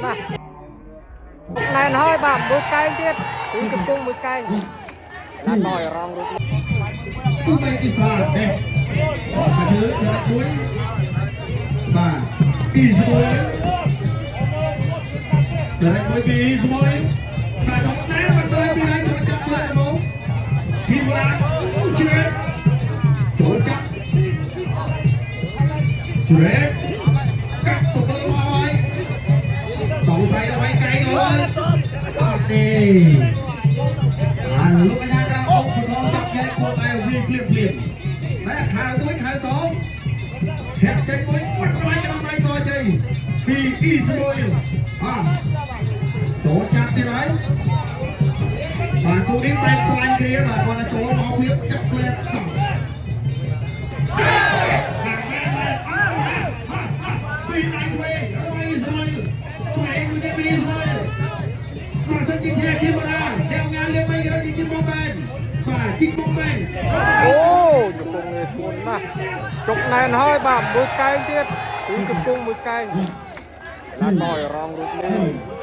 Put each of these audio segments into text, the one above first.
បាទណែនហើយបាទមួយកែងទៀតគឺកំពុងមួយកែងណាត់ដល់រងរូបទូបីអ៊ីស្រាអែលដែរមកជឿទៅមួយបាទអ៊ីស្រាអែលទៅមួយពីអ៊ីស្រាអែលបាទចុះតែមិនត្រូវពីណាទៅចាប់ខ្លួនមកធីមរ៉ាជ្រែកចូលចាប់ជ្រែកកាត់ទៅមកហើយសង្ស័យដល់ហើយកែងហើយអត់ទេលោកអាចារ្យអុកផងចាប់យកពួកឯងវាភ្លាមតែខៅមួយខៅសងធាក់ចេញមួយបាត់ដៃដល់ដៃសជ័យពីអ៊ីស្រាអែលចូលចាប់ទៀតហើយបាទគូនេះបែកស្លាញ់គ្រាបាទគាត់ចូលមកវាចាប់ក្លែតដល់ពីដៃឆ្វេងអ៊ីស្រាអែលឆ្វេងមួយទៀតពីអ៊ីស្រាអែលមកទៅទីធ្លាគីមរ៉ាយ៉ាងងានលៀបបីគេជីកមកបែនបាទជីកមកបែនអូកំពុងនេះធ្ងន់ណាស់ចុកណែនហើយបាទមួយកែងទៀតគឺកំពុងមួយកែងណាត់ដល់រងរូបនេះ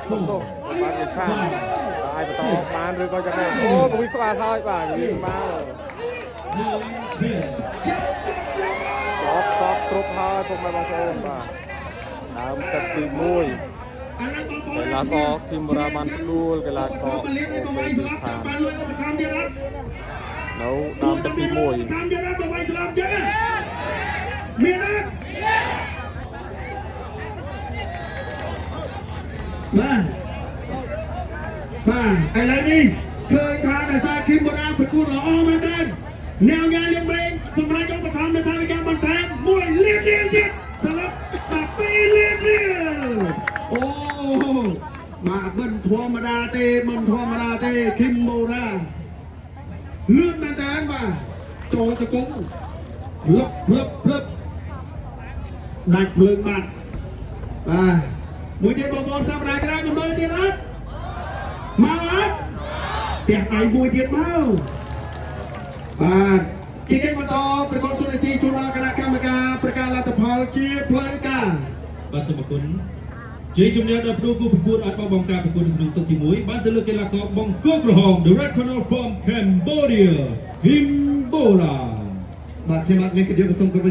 សុំទោសបាទវាខាតអាចបន្តបានឬក៏យ៉ាងណាអូគវិក្បាលហើយបាទវាមកចប់គ្រប់ហើយពុកម៉ែបងប្អូនបាទដើមទឹកទី1កីឡាករធីមរ៉ាបានផ្ដួលកីឡាករអូបេស៊ីខាននៅដើមទឹកទី1មានអត់បាទឥឡូវនេះឃើញថាដោយសារធីមរ៉ាប្រកួតល្អមែនទែនអ្នកញ៉ាលៀមលេងសម្រាប់យកបឋមនៅថាវិការបន្ថែមមួយលានរៀលទៀតស្លាប់បាទ2លានរៀលអូបាទមិនធម្មតាទេធីមរ៉ាលឿនមែនទែនបាទចូលទៅគុំភ្លឹបដាច់ភ្លើងបាត់បាទមួយទៀតបងប្អូនសម្រាប់ក្រៅមើលទៀតអត់មកអត់ផ្ទះដៃមួយទៀតមកបាទជាកិច្ចបន្តប្រកបទូនាទីជូនដល់គណៈកម្មការប្រកាសលទ្ធផលជាផ្លូវការបាទសូមអរគុណជាជំនឿដល់គ្រូគូប្រកួតឲ្យបង់ការប្រកួតក្នុងទឹកទី1បានទៅលើកីឡាករបង្គោលក្រហម The Red Corner from Cambodia Himbora បាទខ្ញុំអត់មានកិត្តិយសសូមគោរព